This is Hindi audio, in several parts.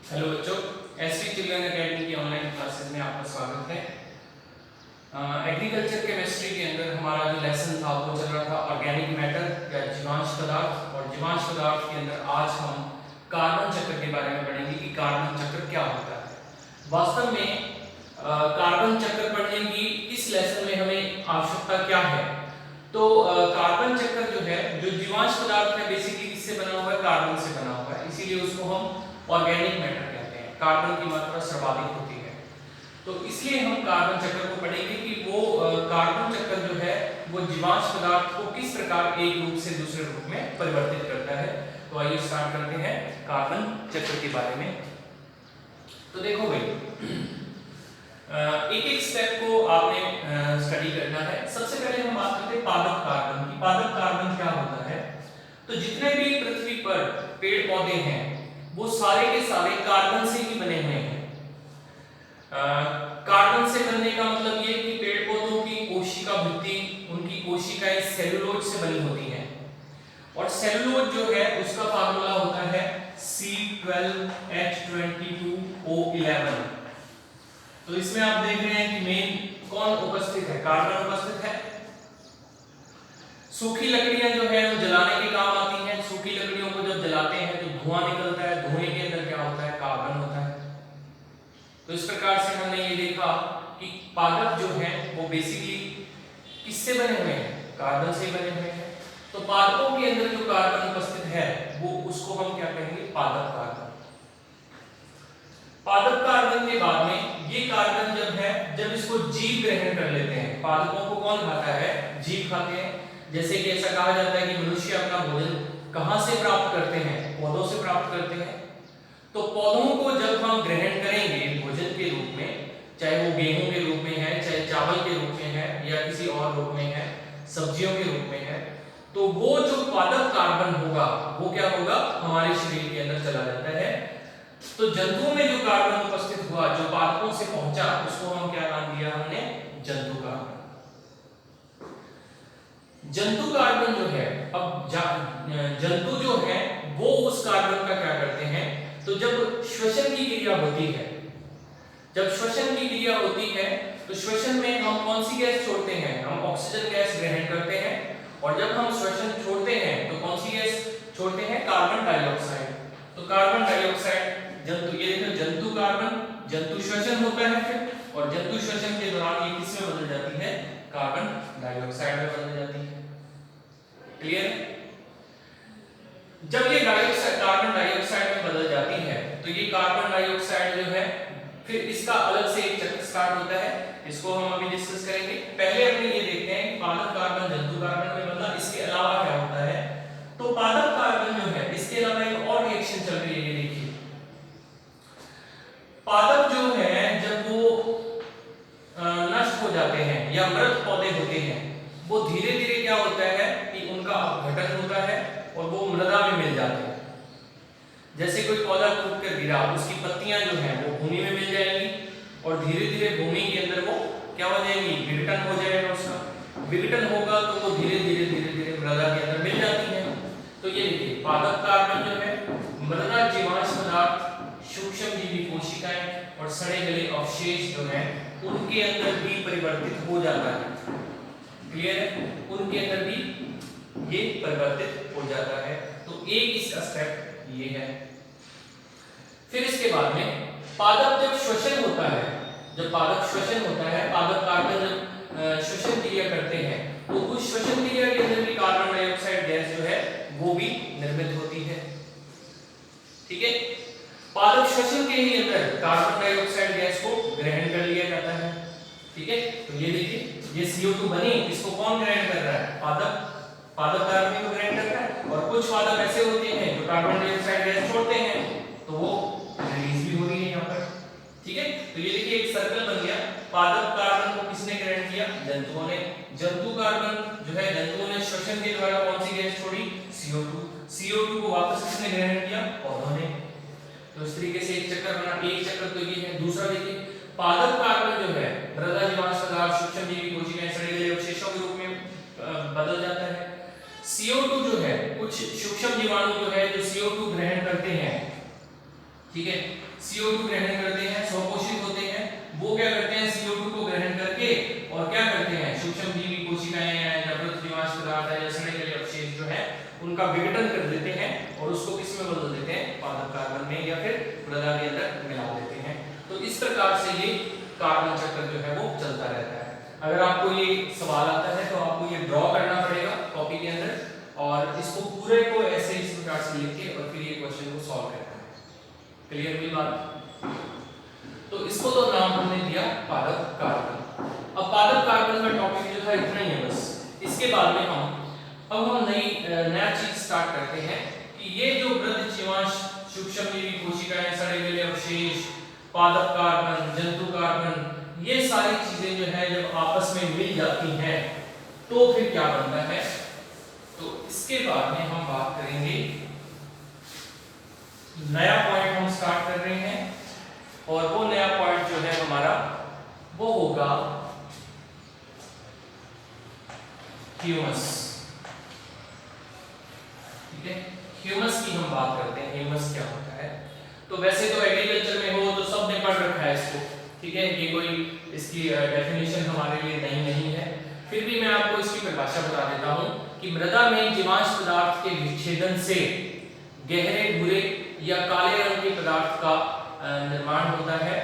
हेलो बच्चों, एसवी चिल्ड्रन एकेडमी की ऑनलाइन क्लासेस में आपका स्वागत है। एग्रीकल्चर केमिस्ट्री के अंदर हमारा जो लेसन था वो चल रहा था ऑर्गेनिक मैटर या जीवांश पदार्थ, और जीवांश पदार्थ के अंदर आज हम कार्बन चक्र के बारे में पढ़ेंगे कि कार्बन चक्र क्या होता है। वास्तव में कार्बन चक्र पढ़ने की इस लेसन में हमें आवश्यकता क्या है? तो कार्बन चक्र जो है, जो जीवांश पदार्थ है, बेसिकली किससे बना हुआ है? कार्बन से बना हुआ है, इसीलिए उसको हम ऑर्गेनिक मैटर कहते हैं। कार्बन की मात्रा सर्वाधिक होती है, तो इसलिए हम कार्बन चक्र को पढ़ेंगे कि वो कार्बन चक्र जो है वो जीवांश पदार्थ को किस प्रकार एक रूप से दूसरे रूप में परिवर्तित करता है। तो आइए स्टार्ट करते हैं कार्बन चक्र के बारे में। तो देखो भाई, एक एक स्टेप को आपने स्टडी करना है। सबसे पहले हम बात करते हैं पादप कार्बन की। पादप कार्बन क्या होता है? तो जितने भी पृथ्वी पर पेड़ पौधे हैं वो सारे के सारे कार्बन से ही बने हुए हैं। कार्बन से बनने का मतलब ये कि पेड़ पौधों की कोशिका भित्ति, उनकी कोशिकाएं सेलुलोज से बनी होती हैं, और सेलुलोज जो है उसका फार्मूला होता है C12H22O11। तो इसमें आप देख रहे हैं कि मेन कौन उपस्थित है? कार्बन उपस्थित है। सूखी लकड़ियां जो है वो जलाने के काम आती हैं। सूखी लकड़ियों को जब जलाते हैं तो धुआं निकलता है, धुएं के अंदर क्या होता है? कार्बन होता है। तो इस प्रकार से हमने ये देखा कि पादप जो है वो बेसिकली किससे बने हुए हैं? कार्बन से बने हुए हैं। तो पादपों के अंदर जो कार्बन उपस्थित है वो उसको हम क्या कहेंगे? पादप कार्बन। पादप कार्बन के बाद में ये कार्बन जब है, जब इसको जीव ग्रहण कर लेते हैं। पादपों को कौन खाता है? जीव खाते हैं। जैसे कि ऐसा कहा जाता है कि मनुष्य अपना भोजन कहां से प्राप्त करते हैं? पौधों से प्राप्त करते हैं। तो पौधों को जब हम ग्रहण करेंगे भोजन के रूप में, चाहे वो गेहूं के रूप में है, चाहे चावल के रूप में है, या किसी और रूप में है, सब्जियों के रूप में है, तो वो जो पादप कार्बन होगा वो क्या होगा? हमारे शरीर के अंदर चला जाता है। तो जंतुओं में जो कार्बन उपस्थित हुआ, जो पादपों से पहुंचा, उसको हम क्या नाम दिया? हमने जंतु कार्बन। जंतु कार्बन जो है, अब जंतु जो है वो उस कार्बन का क्या करते हैं? तो जब श्वसन की क्रिया होती है, जब श्वसन की क्रिया होती है तो श्वसन में हम कौन सी गैस छोड़ते हैं? हम ऑक्सीजन गैस ग्रहण करते हैं। और जब हम श्वसन छोड़ते हैं तो कौन सी गैस छोड़ते हैं? Carbon dioxide. तो कार्बन डाइऑक्साइड जंतु, ये देखो जंतु कार्बन, जंतु श्वसन होता है फिर, और जंतु श्वसन के दौरान ये किस में बदल जाती है? कार्बन डाइऑक्साइड में बदल जाती है। क्लियर? जब ये डाइऑक्साइड कार्बन डाइऑक्साइड में बदल जाती है तो ये कार्बन डाइऑक्साइड जो है फिर इसका अलग से एक चक्र स्टार्ट होता है। इसको हम अभी डिस्कस करेंगे। पहले अपने ये देखते हैं कि पादप कार्बन जंतु कार्बन में बदला, इसके अलावा क्या होता है? तो पादप कार्बन जो है इसके अलावा एक और रिएक्शन चल रही है, ये देखिए। पादप जो है जब वो नष्ट हो जाते हैं या मृत पौधे होते हैं, वो धीरे धीरे क्या होता है कि उनका अपघटन होता है और वो मृदा में मिल जाते हैं। जैसे कोई पौधा टूट कर गिरा, उसकी पत्तियां जो हैं वो भूमि में मिल जाएंगी, और धीरे धीरे भूमि के अंदर वो क्या हो जाएंगी? विघटन हो जाएगा उसका। विघटन होगा तो वो धीरे धीरे धीरे धीरे मृदा के अंदर मिल जाती है। तो ये देखिए, पादप कार्बन जो है मृदा जीवांश पदार्थ, सूक्ष्मजीवी कोशिकाएं और सड़े गले अवशेष जो हैं उनके अंदर भी परिवर्तित हो जाता है। क्लियर है? उनके अंदर भी ये परिवर्तित हो जाता है। तो एक इसका स्टेप ये है। फिर इसके बाद में पादप जब श्वसन होता है, जब पादप श्वसन होता है, पादप कार्बन जब श्वसन क्रिया करते हैं तो उस श्वसन क्रिया के अंदर भी कार्बन डाइऑक्साइड गैस जो है वो भी निर्मित होती है। ठीक है? पादप श्वसन के ही अंदर कार्बन डाइऑक्साइड गैस को ग्रहण कर लिया जाता है। ठीक है? तो ये देखिए, ये CO2 बनी, इसको कौन ग्रहण कर रहा है? पादप। पादप कार्बन को ग्रहण कर रहा है। और कुछ पादप ऐसे होते हैं जो कार्बन डाइऑक्साइड गैस छोड़ते हैं, तो वो रिलीज भी हो रही है यहाँ पर। ठीक है? तो ये देखिए एक सर्कल बन गया। पादप कार्बन को किसने ग्रहण किया? जंतुओं ने। जंतु कार्बन जो है, जंतुओं ने श्वसन के द्वारा कौन सी गैस छोड़ी? CO2। CO2 को वापस किसने ग्रहण किया? पौधों ने। तो इस तरीके से एक चक्कर बना। एक चक्कर तो ये है। दूसरा देखिए, पादप कार्बन जो है मृदा जीवांश पदार्थ, सूक्ष्मजीवी कोशिकाएं, सड़े गले अवशेषों के रूप में बदल जाता है। CO2 जो है, कुछ सूक्ष्म जीवाणु जो है जो CO2 ग्रहण करते हैं, ठीक है, CO2 ग्रहण करते हैं, स्वपोषित होते हैं, वो क्या करते हैं CO2 को ग्रहण करके और क्या करते हैं सूक्ष्मजीवी कोशिकाएं या मृत जीवाश्म पदार्थ है या सड़े गले अवशेष जो है उनका विघटन कर देते हैं और उसको किस में बदल देते हैं पादप कार्बन में या फिर मृदा के अंदर मिला देते हैं। तो इस प्रकार से ये कार्बन चक्र जो है वो चलता रहता है। अगर आपको ये सवाल आता है तो आपको ये ड्रॉ करना पड़ेगा कॉपी के अंदर और इसको पूरे को ऐसे इस प्रकार से लिख के और फिर ये क्वेश्चन को सॉल्व करना है। क्लियर हुई बात? तो इसको तो नाम हमने दिया पादप कार्बन। अब पादप कार्बन का टॉपिक जो था इतना ही है बस। इसके बाद में हम नया चीज स्टार्ट करते हैं कि ये जो मृत जीवांश सूक्ष्मजीवी कोशिकाएं सड़े गले अवशेष पादप कार्बन जंतु कार्बन ये सारी चीजें जो है जब आपस में मिल जाती हैं तो फिर क्या बनता है। तो इसके बाद में हम बात करेंगे, नया पॉइंट हम स्टार्ट कर रहे हैं और वो नया पॉइंट जो है हमारा वो होगा ह्यूमस। ठीक है, ह्यूमस की हम बात करते हैं। ह्यूमस क्या होता है? तो वैसे तो एग्रीकल्चर में हो तो सबने पढ़ रखा है इसको, ठीक है, ये कोई इसकी डेफिनेशन हमारे लिए नहीं है, फिर भी मैं आपको इसकी परिभाषा बता देता हूं कि मृदा में जीवांश पदार्थ के विच्छेदन से गहरे भूरे या काले रंग के पदार्थ का निर्माण होता है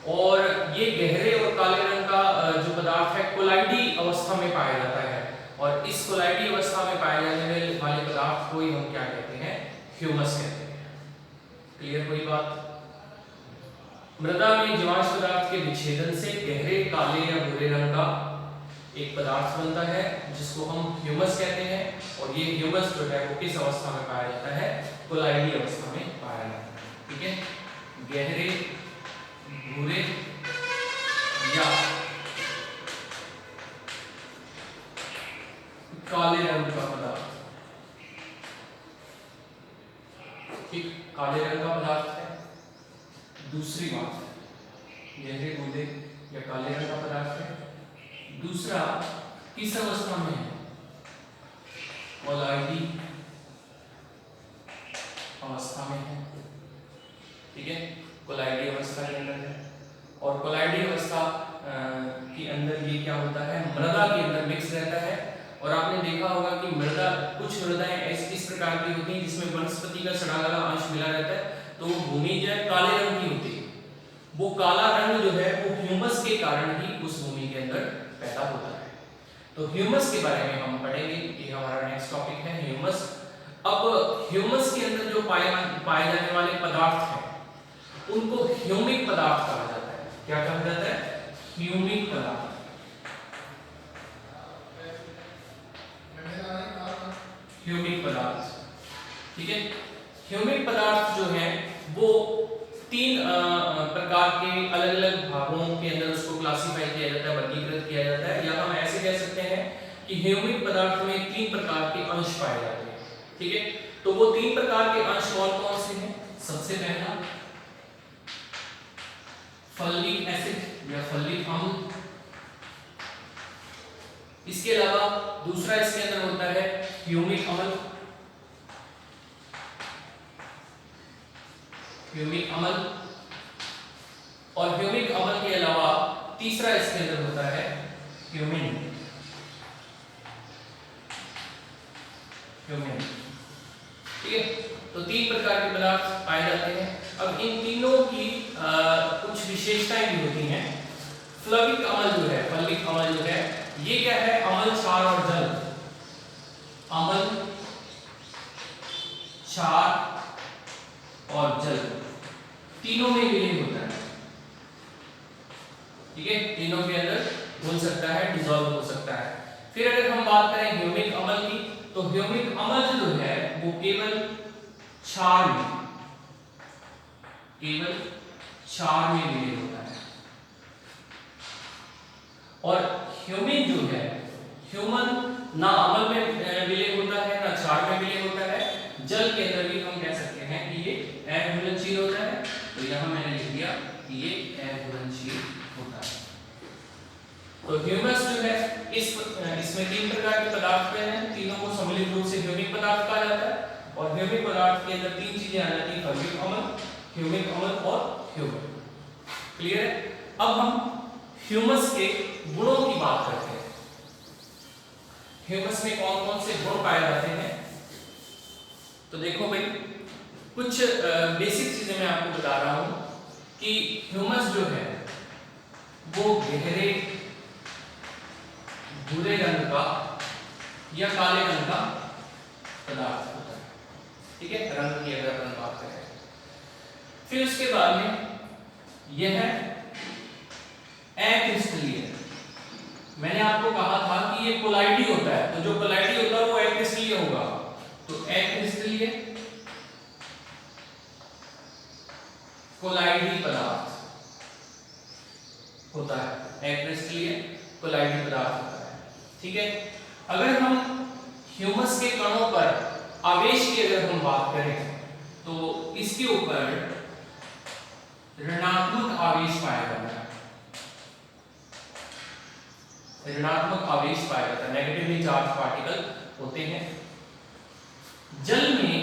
और ये गहरे और काले रंग का जो पदार्थ है कोलाइडी अवस्था में पाया जाता है और इस कोलाइडी अवस्था में पाए जाने वाले पदार्थ को ही हम क्या कहते हैं ह्यूमस कहते हैं। क्लियर कोई बात? मृदा में जीवांश पदार्थ के विच्छेदन से गहरे काले या भूरे रंग का एक पदार्थ बनता है जिसको हम ह्यूमस कहते हैं और ये ह्यूमस जो है वो किस अवस्था में पाया जाता है? कोलाइडी अवस्था में पाया जाता है। ठीक है, गहरे भूरे या काले रंग का पदार्थ, ठीक, काले रंग का पदार्थ है। दूसरी बात, गहरे भूरे या काले रंग का पदार्थ है। दूसरा, किस अवस्था में है? कोलाइडी अवस्था में है। ठीक है, कोलाइडी अवस्था के अंदर है और कोलाइडी अवस्था के अंदर ये क्या होता है? मृदा के अंदर मिक्स रहता है और आपने देखा होगा कि मृदा, कुछ मृदाएं इस प्रकार की होती हैं जिसमें वनस्पति का सड़ा गला अंश मिला रहता है, तो वो भूमि जो है काले रंग की होती है। वो काला रंग जो है वो ह्यूमस के कारण ही उस भूमि के अंदर पैदा होता है। तो ह्यूमस के बारे में हम पढ़ेंगे, ये हमारा नेक्स्ट टॉपिक है ह्यूमस। अब ह्यूमस के अंदर जो पाए जाने वाले पदार्थ हैं उनको ह्यूमिक पदार्थ कहा जाता है। क्या कहा जाता है? ह्यूमिक पदार्थ। ह्यूमिक पदार्थ, ठीक है। ह्यूमिक पदार्थ जो है वो तीन प्रकार के अलग अलग भागों के अंदर उसको क्लासिफाई किया जाता है, वर्गीकृत किया जाता है, या हम ऐसे कह सकते हैं कि ह्यूमिक पदार्थ में तीन प्रकार के अंश पाए जाते हैं। ठीक है, तो वो तीन प्रकार के अंश कौन कौन से हैं? सबसे पहला फॉलिक एसिड या फॉलिक अम्ल। इसके अलावा दूसरा इसके अंदर होता है ह्यूमिक अम्ल। ह्यूमिक अम्ल और ह्यूमिक अम्ल के अलावा तीसरा इसके अंदर होता है ह्यूमिन। ह्यूमिन, ठीक है। तो तीन प्रकार के पदार्थ पाए जाते हैं। अब इन तीनों की कुछ विशेषताएं भी होती हैं। फ्लविक अम्ल जो है, फॉलिक अम्ल जो है, ये क्या है? अम्ल, क्षार और जल। अम्ल, क्षार और जल तीनों में विलीन होता है। ठीक है, तीनों के अंदर घुल सकता है, डिसॉल्व हो सकता है। फिर अगर हम बात करें ह्यूमिक अम्ल की, तो ह्यूमिक अम्ल जो है वो केवल क्षार में विलीन होता है। और ह्यूमिन जो है, ह्यूमन ना अम्ल में विलीन होता है ना क्षार में विलीन होता है। जल के अंदर भी हम कह सकते हैं कि ये अघुलनशील होता है। तो यहां मैंने लिख दिया कि ये अघुलनशील होता है। तो ह्यूमस जो है इसमें तीन प्रकार के पदार्थ हैं, तीनों को सम्मिलित रूप से ह्यूमिक पदार्थ कहा जाता है। और ह्यूमिक पदार्थ के अंदर तीन चीजें आ जाती हैं, फॉलिक अम्ल, ह्यूमिक अम्ल और ह्यूमर। क्लियर है? अब हम ह्यूमस के गुणों की बात करते हैं। ह्यूमस में कौन कौन से गुण पाए जाते हैं? तो देखो भाई, कुछ बेसिक चीजें मैं आपको बता रहा हूं कि ह्यूमस जो है वो गहरे भूरे रंग का या काले रंग का पदार्थ होता है। ठीक है, रंग की अगर अपन बात करें। फिर उसके बाद में यह अक्रिस्टलीय। मैंने आपको कहा था कि ये कोलाइडी होता है, तो जो कोलाइडी होता है वो अक्रिस्टलीय होगा। तो अक्रिस्टलीय कोलाइडी पदार्थ होता है, अक्रिस्टलीय कोलाइडी पदार्थ होता है। ठीक है, अगर हम ह्यूमस के कणों पर आवेश की अगर हम बात करें तो इसके ऊपर ऋणात्मक आवेश पाया जाता है। ऋणात्मक आवेश पाया जाता है, नेगेटिवली चार्ज पार्टिकल होते हैं। जल में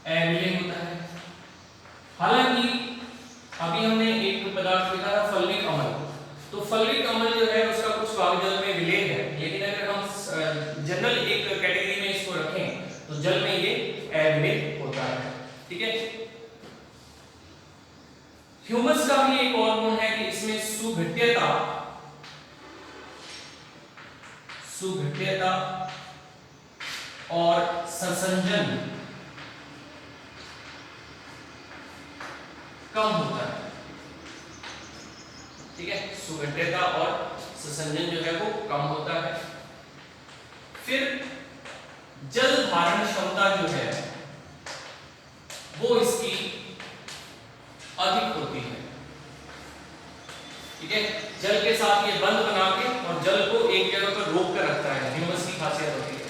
अम्लीय होता है। हालांकि अभी हमने एक पदार्थ देखा था फल्विक अम्ल, तो फल्विक अम्ल जो है उसका कुछ भाग जल में विलय है, लेकिन अगर हम जनरल एक कैटेगरी में इसको रखें तो जल में ये अम्लीय होता है। ठीक है, ह्यूमस का भी एक और गुण है कि इसमें सुघट्यता और संसंजन कम होता है। ठीक है, सुघट्यता और संसंजन जो है वो कम होता है। फिर जल धारण क्षमता जो है वो इसकी अधिक होती है। ठीक है, जल के साथ ये बंध बना के और जल को एक जगह पर रोक कर रखता है, ह्यूमस की खासियत होती है।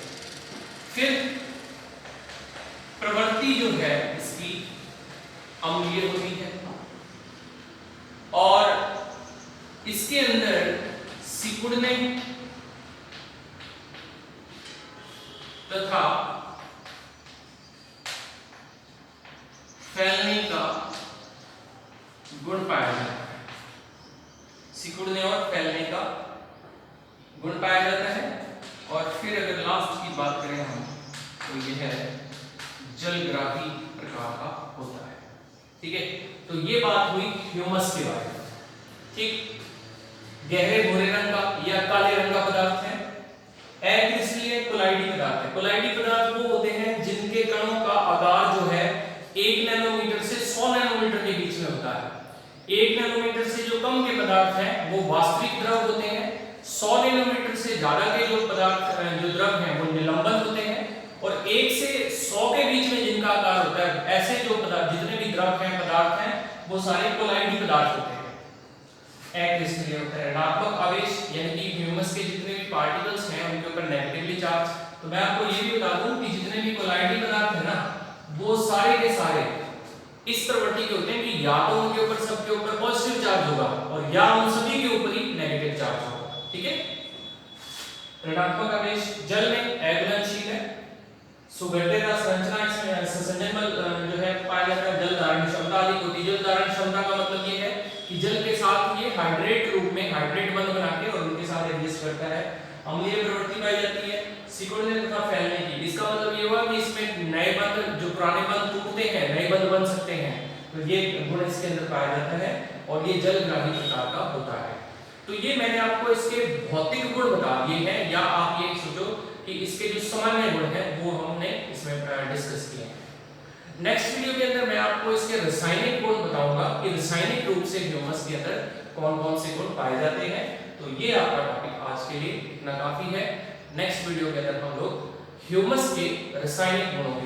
फिर प्रवृत्ति जो है इसकी अम्लीय होती है और इसके अंदर सिकुड़ने तथा फैलने का गुण पाया जाता है। सिकुड़ने और फैलने का गुण पाया जाता है। और फिर अगर लास्ट की बात करें हम तो यह जलग्राही प्रकार का होता है। ठीक है, तो ये बात हुई ह्यूमस के बारे में। ठीक, गहरे भूरे रंग का या काले रंग का पदार्थ है। अक्रिस्टलीय कोलाइडी पदार्थ है। कोलाइडी पदार्थ वो होते हैं जिनके कणों का आकार जो है 1 नैनोमीटर से 100 नैनोमीटर के बीच में होता है। 1 नैनोमीटर से जो कम के पदार्थ हैं वो वास्तविक द्रव होते हैं। 100 नैनोमीटर से ज्यादा के जो पदार्थ जो द्रव हैं वो निलंबन होते हैं। और 1 से 100 के बीच में जिनका आकार होता है, ऐसे जो पदार्थ जितने भी द्रव हैं पदार्थ हैं वो सारे कोलाइडी पदार्थ होते हैं। अक्रिस्टलीय होता है, ऋणात्मक आवेश यानी कि ह्यूमस के जितने भी पार्टिकल्स हैं उनके ऊपर नेगेटिवली चार्ज। तो मैं आपको ये भी बता दूं कि जितने भी कोलाइडी पदार्थ है ना वो सारे के सारे इस प्रवृत्ति के होते हैं कि या तो उनके ऊपर सबके ऊपर पॉजिटिव चार्ज होगा और या उन सभी के ऊपर ही नेगेटिव चार्ज होगा। ठीक है, ऋणात्मक आवेश जल में अघुलनशील है। सुघट्यता संरचना इसमें संसंजन बल जो है पाया जाता है। जल धारण क्षमता अधिक होती है। जल धारण क्षमता का मतलब ये है कि जल के साथ ये हाइड्रेट रूप में हाइड्रेट बंध बना के और उनके साथ एडजस्ट करता है। अम्लीय प्रवृत्ति पाई जाती है। सिकुड़ने तथा फैलने की, इसका मतलब ये हुआ कि इसमें नए बंध जो पुराने बंध टूटते हैं नए बंध बन सकते हैं, तो ये गुण इसके अंदर पाया जाता है और ये जलग्राही प्रकार का होता है। तो ये मैंने आपको इसके भौतिक गुण बता दिए हैं, या आप ये सोचो कि इसके जो सामान्य गुण हैं वो हमने इसमें डिस्कस किए हैं। नेक्स्ट वीडियो के अंदर मैं आपको इसके रासायनिक गुण बताऊंगा कि रासायनिक रूप से ह्यूमस के अंदर कौन कौन से गुण पाए जाते हैं। तो ये आपका टॉपिक आज के लिए इतना काफी है। नेक्स्ट वीडियो के अंदर हम लोग ह्यूमस के रासायनिक गुणों के